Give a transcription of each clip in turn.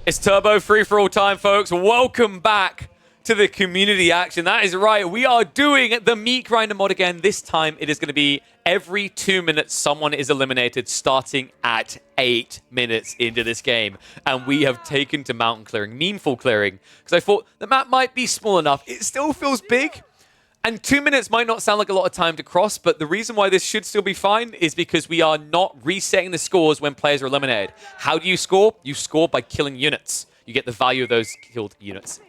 It's Turbo Free for All time, folks. Welcome back to the community action. That is right. We are doing the Meatgrinder mod again. This time it is going to be every 2 minutes someone is eliminated, starting at 8 minutes into this game. And we have taken to mountain clearing, meanful clearing, because I thought the map might be small enough. It still feels big. And 2 minutes might not sound like a lot of time to cross, but the reason why this should still be fine is because we are not resetting the scores when players are eliminated. How do you score? You score by killing units. You get the value of those killed units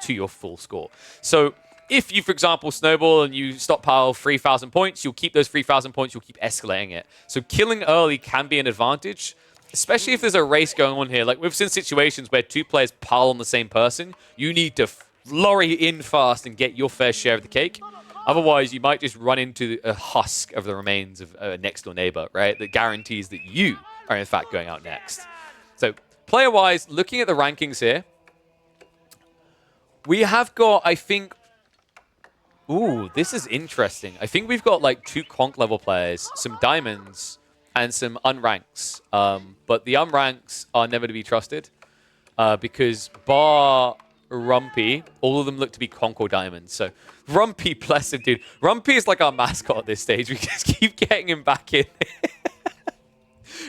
to your full score. So if you, for example, snowball and you stockpile 3,000 points, you'll keep those 3,000 points, you'll keep escalating it. So killing early can be an advantage, especially if there's a race going on here. Like we've seen situations where two players pile on the same person. You need to flurry in fast and get your fair share of the cake. Otherwise, you might just run into a husk of the remains of a next-door neighbor, right? That guarantees that you are, in fact, going out next. So, player-wise, looking at the rankings here, we have got, I think... Ooh, this is interesting. I think we've got, like, 2 conch-level players, some diamonds, and some unranks. But the unranks are never to be trusted because bar Rumpy, all of them look to be Concord Diamonds. So Rumpy, bless him, dude. Rumpy is like our mascot at this stage. We just keep getting him back in.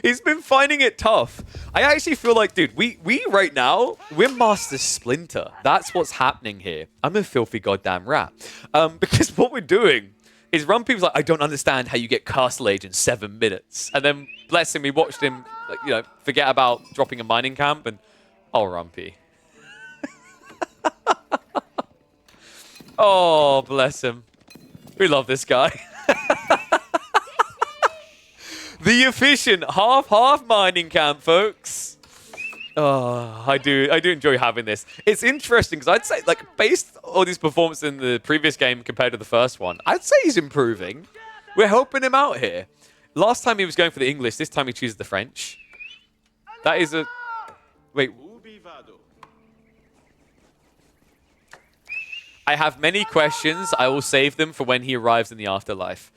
He's been finding it tough. I actually feel like, dude, we right now, we're Master Splinter. That's what's happening here. I'm a filthy goddamn rat. Because what we're doing is Rumpy was like, I don't understand how you get Castle Age in 7 minutes. And then, bless him, we watched him, like, forget about dropping a mining camp and, oh, Rumpy. Oh, bless him. We love this guy. The efficient half-half mining camp, folks. Oh, I do enjoy having this. It's interesting because I'd say, like, based on his performance in the previous game compared to the first one, I'd say he's improving. We're helping him out here. Last time he was going for the English. This time he chooses the French. That is a... Wait. I have many questions. I will save them for when he arrives in the afterlife.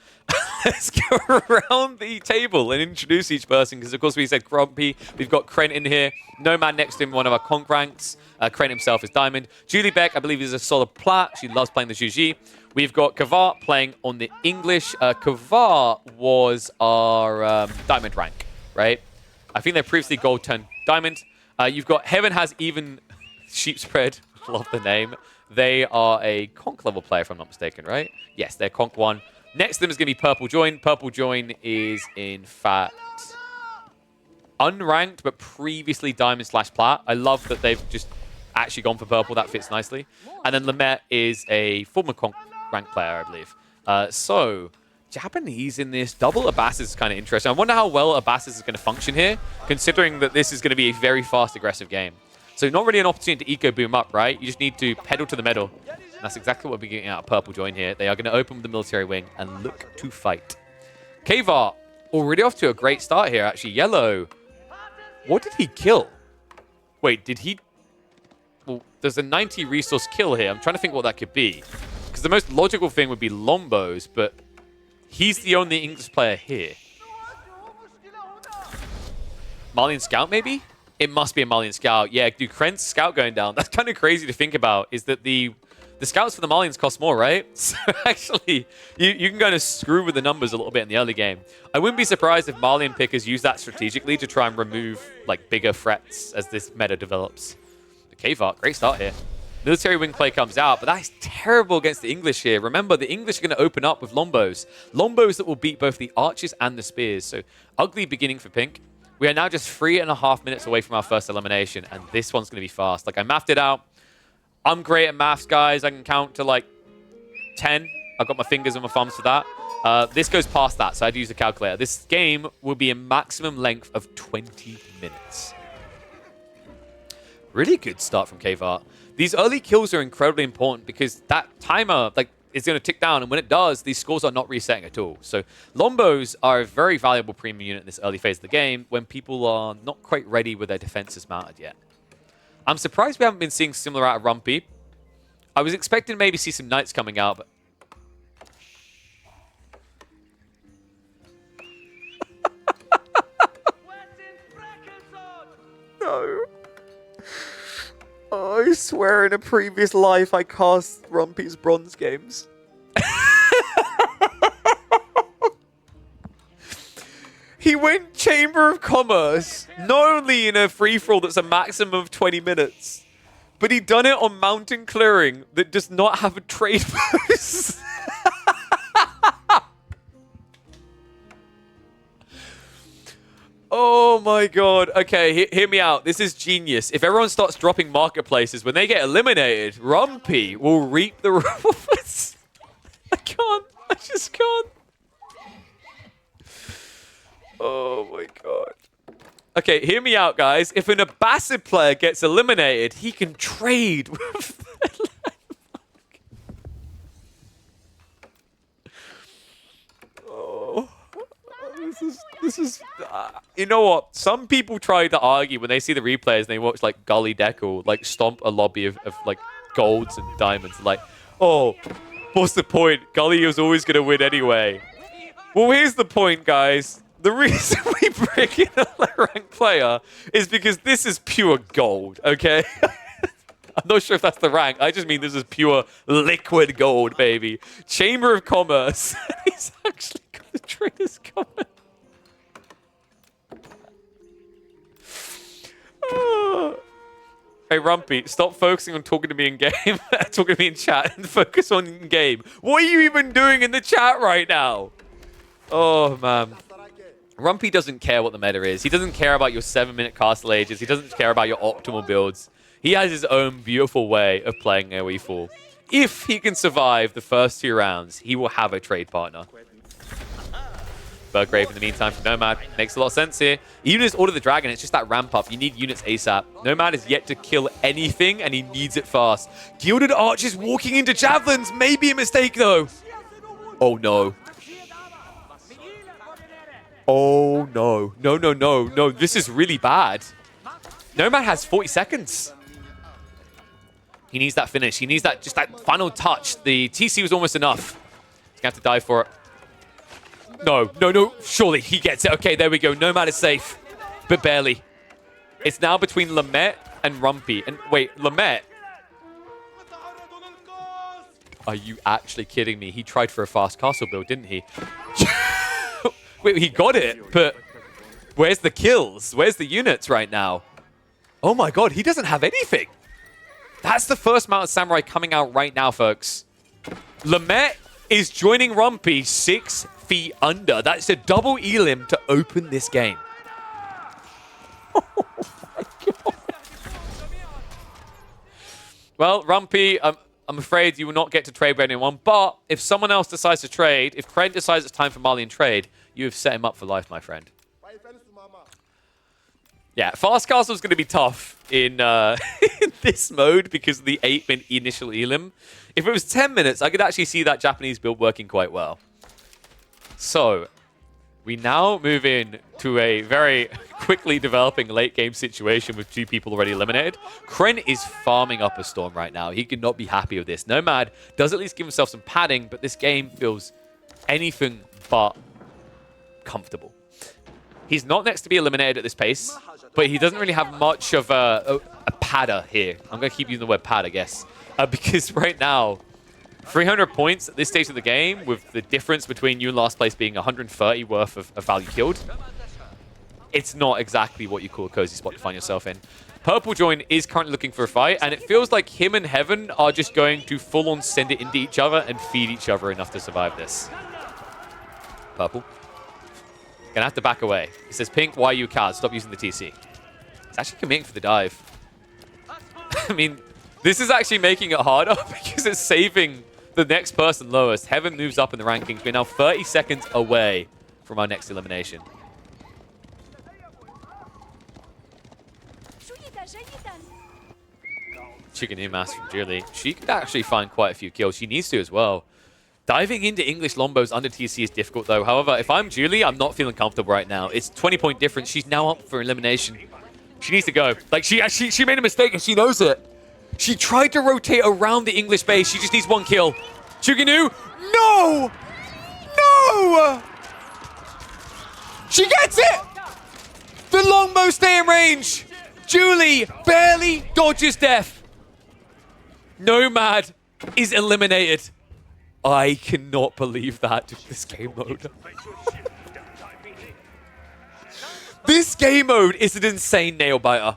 Let's go around the table and introduce each person, because, of course, we said Grumpy. We've got Krent in here. Nomad next to him, one of our conch ranks. Krent himself is Diamond. Julie Beck, I believe, is a solid plat. She loves playing the Juji. We've got Kavar playing on the English. Kavar was our Diamond rank, right? I think they're previously gold turned Diamond. You've got Heaven Has Even Sheep Spread. Love the name. They are a conch level player, if I'm not mistaken, right? Yes, they're conch 1. Next to them is going to be Purple Join. Purple Join is, in fact, unranked, but previously Diamond / Plat. I love that they've just actually gone for Purple. That fits nicely. And then Lamette is a former conch rank player, I believe. So, Japanese in this. Double Abbasis is kind of interesting. I wonder how well Abbasis is going to function here, considering that this is going to be a very fast, aggressive game. So not really an opportunity to eco-boom up, right? You just need to pedal to the metal. And that's exactly what we're getting out of Purple Join here. They are going to open with the military wing and look to fight. Kavar, already off to a great start here, actually. Yellow. What did he kill? Wait, did he... Well, there's a 90 resource kill here. I'm trying to think what that could be. Because the most logical thing would be Lombos, but he's the only English player here. Malian Scout, maybe? It must be a Malian Scout. Yeah, dude, Krent's Scout going down. That's kind of crazy to think about, is that the Scouts for the Malians cost more, right? So actually, you can kind of screw with the numbers a little bit in the early game. I wouldn't be surprised if Malian pickers use that strategically to try and remove, like, bigger threats as this meta develops. The Kavar, great start here. Military wing play comes out, but that is terrible against the English here. Remember, the English are going to open up with Lombos. Lombos that will beat both the archers and the spears. So, ugly beginning for Pink. We are now just 3.5 minutes away from our first elimination, and this one's going to be fast. Like, I mathed it out. I'm great at maths, guys. I can count to, like, 10. I've got my fingers and my thumbs for that. This goes past that, so I'd use a calculator. This game will be a maximum length of 20 minutes. Really good start from Kavar. These early kills are incredibly important because that timer, like, is going to tick down, and when it does, these scores are not resetting at all. So Lombos are a very valuable premium unit in this early phase of the game when people are not quite ready with their defenses mounted yet. I'm surprised we haven't been seeing similar out of Rumpy. I was expecting to maybe see some Knights coming out, but... No. Oh, I swear in a previous life I cast Rumpy's bronze games. He went Chamber of Commerce, not only in a free-for-all that's a maximum of 20 minutes, but he done it on Mountain Clearing that does not have a trade post. Oh my god. Okay, hear me out. This is genius. If everyone starts dropping marketplaces, when they get eliminated, Rumpy will reap the rewards. I can't. I just can't. Oh my god. Okay, hear me out, guys. If an Abbasid player gets eliminated, he can trade with Oh. This is you know what? Some people try to argue when they see the replays and they watch like Gully Deckle like stomp a lobby of like golds and diamonds. Like, oh, what's the point? Gully was always going to win anyway. Well, here's the point, guys. The reason we bring in a low-ranked player is because this is pure gold, okay? I'm not sure if that's the rank. I just mean this is pure liquid gold, baby. Chamber of Commerce. He's actually got the traders coming. Hey, Rumpy, stop focusing on talking to me in game, talking to me in chat, and focus on in game. What are you even doing in the chat right now? Oh, man. Rumpy doesn't care what the meta is. He doesn't care about your 7-minute castle ages. He doesn't care about your optimal builds. He has his own beautiful way of playing AoE Fall. If he can survive the first 2 rounds, he will have a trade partner. Burgrave in the meantime for Nomad. Makes a lot of sense here. Even as Order the Dragon, it's just that ramp up. You need units ASAP. Nomad is yet to kill anything, and he needs it fast. Gilded Archers walking into Javelins. Maybe a mistake, though. Oh, no. Oh, no. No, no, no. No, this is really bad. Nomad has 40 seconds. He needs that finish. He needs that, just that final touch. The TC was almost enough. He's going to have to die for it. No, no, no. Surely he gets it. Okay, there we go. Nomad is safe, but barely. It's now between Lamet and Rumpy. And wait, Lamet? Are you actually kidding me? He tried for a fast castle build, didn't he? Wait, he got it, but where's the kills? Where's the units right now? Oh my god, he doesn't have anything. That's the first Mountain Samurai coming out right now, folks. Lamet is joining Rumpy 6 feet under. That's a double elim to open this game. Oh my god. Well, Rumpy, I'm afraid you will not get to trade with anyone, but if someone else decides to trade, if Kren decides it's time for Malian trade, you have set him up for life, my friend. Yeah, Fast Castle is going to be tough in, in this mode because of the 8-minute initial elim. If it was 10 minutes, I could actually see that Japanese build working quite well. So, we now move in to a very quickly developing late-game situation with 2 people already eliminated. Kren is farming up a storm right now. He could not be happy with this. Nomad does at least give himself some padding, but this game feels anything but comfortable. He's not next to be eliminated at this pace, but he doesn't really have much of a padder here. I'm going to keep using the word pad, I guess, because right now, 300 points at this stage of the game, with the difference between you and last place being 130 worth of value killed, it's not exactly what you call a cozy spot to find yourself in. Purple Join is currently looking for a fight, and it feels like him and Heaven are just going to full-on send it into each other and feed each other enough to survive this. Purple. Gonna have to back away. It says, Pink, why are you card? Stop using the TC. It's actually committing for the dive. I mean, this is actually making it harder because it's saving the next person lowest. Heaven moves up in the rankings. We're now 30 seconds away from our next elimination. Chicken Umas from Julie. She could actually find quite a few kills. She needs to as well. Diving into English Lombos under TC is difficult, though. However, if I'm Julie, I'm not feeling comfortable right now. It's 20-point difference. She's now up for elimination. She needs to go. Like, she made a mistake, and she knows it. She tried to rotate around the English base. She just needs 1 kill. Chuginu! No! No! She gets it! The Longbow stay in range. Julie barely dodges death. Nomad is eliminated. I cannot believe that, this game mode. This game mode is an insane nail-biter.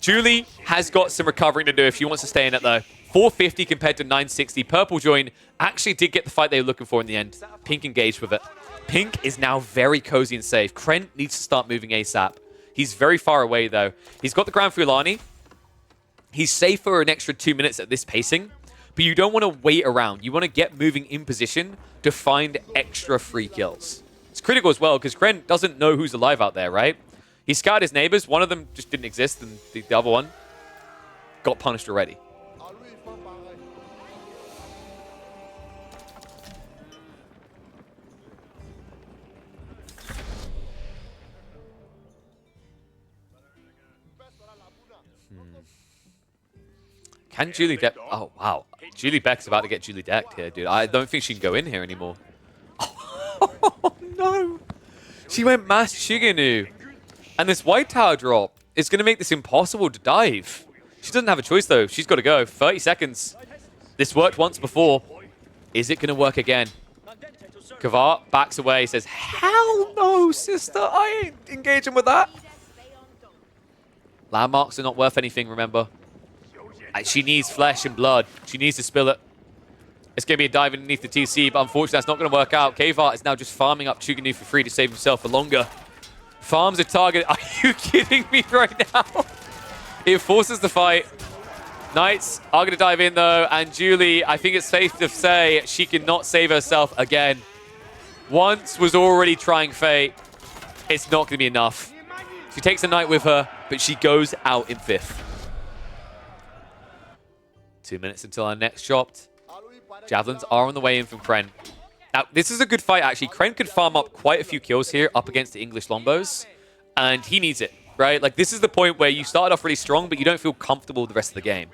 Julie has got some recovering to do if she wants to stay in it, though. 450 compared to 960. Purple Join actually did get the fight they were looking for in the end. Pink engaged with it. Pink is now very cozy and safe. Krent needs to start moving ASAP. He's very far away, though. He's got the Grand Fulani. He's safe for an extra 2 minutes at this pacing, but you don't want to wait around. You want to get moving in position to find extra free kills. It's critical as well, because Krent doesn't know who's alive out there, right? He scoured his neighbors. One of them just didn't exist, and the other one got punished already. Can Julie deck? Oh, wow. Julie Beck's about to get Julie decked here, dude. I don't think she can go in here anymore. Oh, no. She went Mass Shiganu. And this white tower drop is going to make this impossible to dive. She doesn't have a choice, though. She's got to go. 30 seconds. This worked once before. Is it going to work again? Kavart backs away, says, hell no, sister. I ain't engaging with that. Landmarks are not worth anything, remember. She needs flesh and blood. She needs to spill it. It's going to be a dive underneath the TC, but unfortunately that's not going to work out. Kavart is now just farming up Chuganu for free to save himself for longer. Farms a target. Are you kidding me right now? It forces the fight. Knights are going to dive in, though, and Julie, I think it's safe to say she cannot save herself again. Once was already trying fate. It's not going to be enough. She takes a Knight with her, but she goes out in 5th. 2 minutes until our next chopped. Javelins are on the way in from Krent. Now, this is a good fight, actually. Krent could farm up quite a few kills here up against the English Lombos, and he needs it, right? Like, this is the point where you started off really strong, but you don't feel comfortable with the rest of the game.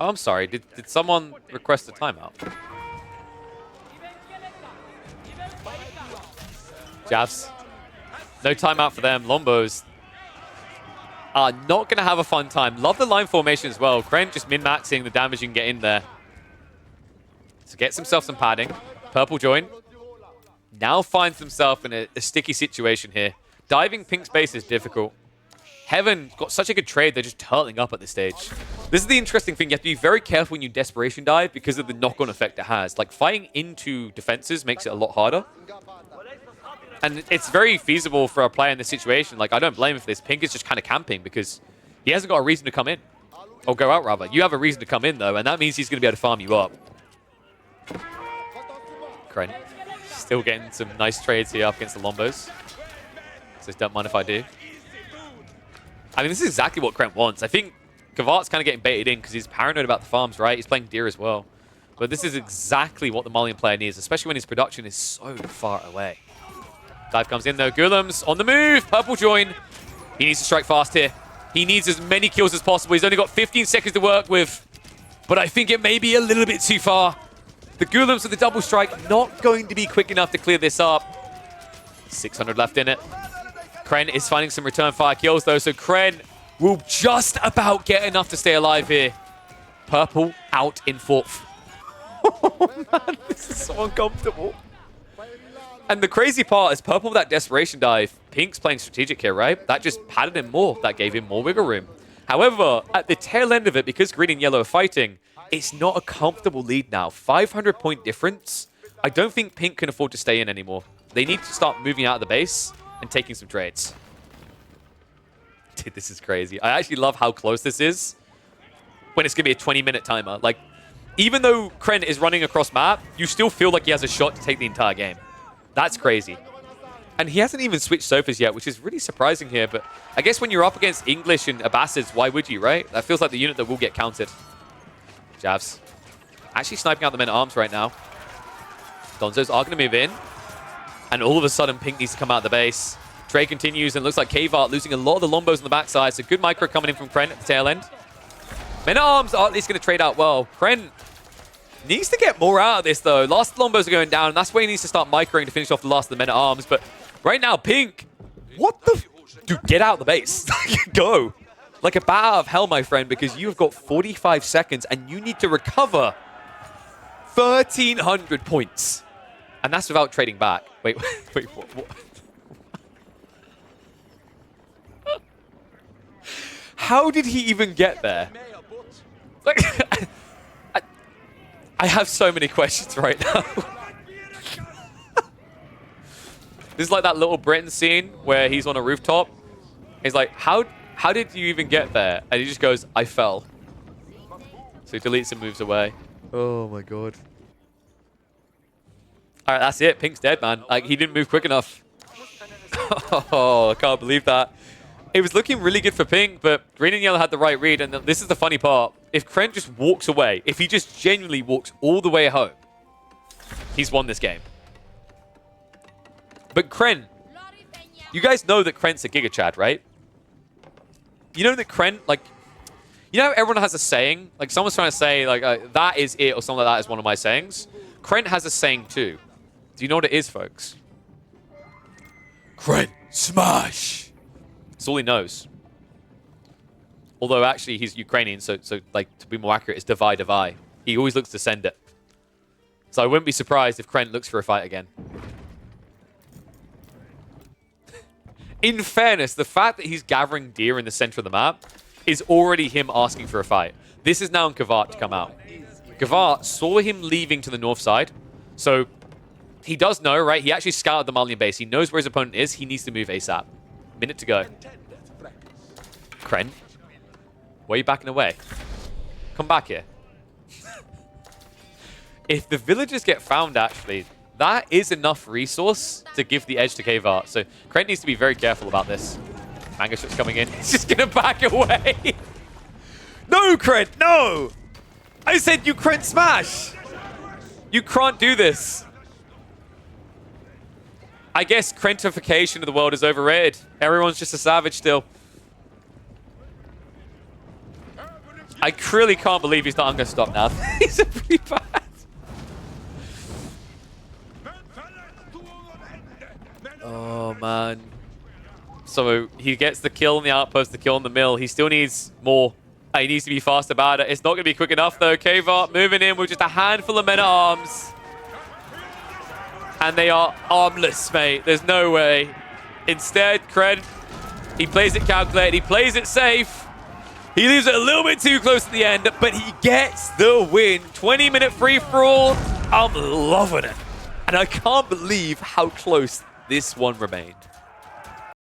Oh, I'm sorry. Did someone request a timeout? Javs. No timeout for them. Lombos are not going to have a fun time. Love the line formation as well. Krent just min-maxing the damage you can get in there. So gets himself some padding. Purple Join now finds himself in a sticky situation here. Diving Pink space is difficult. Heaven got such a good trade, they're just turtling up at this stage. This is the interesting thing. You have to be very careful when you desperation dive because of the knock-on effect it has. Like, fighting into defenses makes it a lot harder. And it's very feasible for a player in this situation. Like, I don't blame him for this. Pink is just kind of camping because he hasn't got a reason to come in. Or go out, rather. You have a reason to come in, though, and that means he's going to be able to farm you up. Krent still getting some nice trades here up against the Lombos. So don't mind if I do. I mean, this is exactly what Krent wants. I think Kavart's kind of getting baited in because he's paranoid about the farms, right? He's playing Deer as well. But this is exactly what the Malian player needs, especially when his production is so far away. Dive comes in, though. Gulum's on the move. Purple Join. He needs to strike fast here. He needs as many kills as possible. He's only got 15 seconds to work with. But I think it may be a little bit too far. The Gulums with the double strike not going to be quick enough to clear this up. 600 left in it. Krent is finding some return fire kills, though. So Krent will just about get enough to stay alive here. Purple out in 4th. Oh, man. This is so uncomfortable. And the crazy part is Purple with that desperation dive. Pink's playing strategic here, right? That just padded him more. That gave him more wiggle room. However, at the tail end of it, because green and yellow are fighting, it's not a comfortable lead now. 500-point difference. I don't think Pink can afford to stay in anymore. They need to start moving out of the base and taking some trades. Dude, this is crazy. I actually love how close this is when it's going to be a 20-minute timer. Like, even though Krent is running across map, you still feel like he has a shot to take the entire game. That's crazy. And he hasn't even switched sofas yet, which is really surprising here. But I guess when you're up against English and Abbasids, why would you, right? That feels like the unit that will get counted. Javs. Actually sniping out the men-at-arms right now. Donzos are going to move in. And all of a sudden, Pink needs to come out of the base. Trade continues, and it looks like Kavart losing a lot of the Lombos on the backside. So good micro coming in from Krent at the tail end. Men-at-arms are at least going to trade out well. Krent Needs to get more out of this, though. Last longbows are going down, and that's where he needs to start microing to finish off the last of the men-at-arms. But right now, Pink, what the... Dude, get out of the base. Go. Like a bat out of hell, my friend, because you've got 45 seconds, and you need to recover 1,300 points. And that's without trading back. Wait, what? How did he even get there? Like, I have so many questions right now. This is like that little Britain scene where he's on a rooftop. He's like, how did you even get there? And he just goes, I fell. So he deletes and moves away. Oh my god. All right, that's it. Pink's dead, man. Like, he didn't move quick enough. Oh, I can't believe that. It was looking really good for Pink, but Green and Yellow had the right read, and this is the funny part. If Kren just walks away, if he just genuinely walks all the way home, he's won this game. But Kren, you guys know that Kren's a Giga Chad, right? You know that Kren, like, you know how everyone has a saying? Like, someone's trying to say, like, that is it, or something like that is one of my sayings. Kren has a saying too. Do you know what it is, folks? Kren, smash! That's all he knows. Although, actually, he's Ukrainian, so like, to be more accurate, it's divide, divide. He always looks to send it. So I wouldn't be surprised if Kren looks for a fight again. In fairness, the fact that he's gathering deer in the center of the map is already him asking for a fight. This is now on Kavart to come out. Kavart saw him leaving to the north side, so he does know, right? He actually scouted the Malian base. He knows where his opponent is. He needs to move ASAP. Minute to go. Kren, why are you backing away? Come back here. If the villagers get found, actually, that is enough resource to give the edge to Kavart. So Kren needs to be very careful about this. Mango shot's coming in. He's just going to back away. No, Kren, no! I said you Kren smash! You can't do this. I guess Krentification of the world is overrated. Everyone's just a savage still. I really can't believe he's not. I'm going to stop now. He's pretty bad. Oh, man. So he gets the kill on the outpost, the kill on the mill. He still needs more. He needs to be fast about it. It's not going to be quick enough, though. Kavart moving in with just a handful of men-at-arms. And they are armless, mate. There's no way. Instead, Kren, he plays it calculated. He plays it safe. He leaves it a little bit too close to the end, but he gets the win. 20-minute free-for-all. I'm loving it. And I can't believe how close this one remained.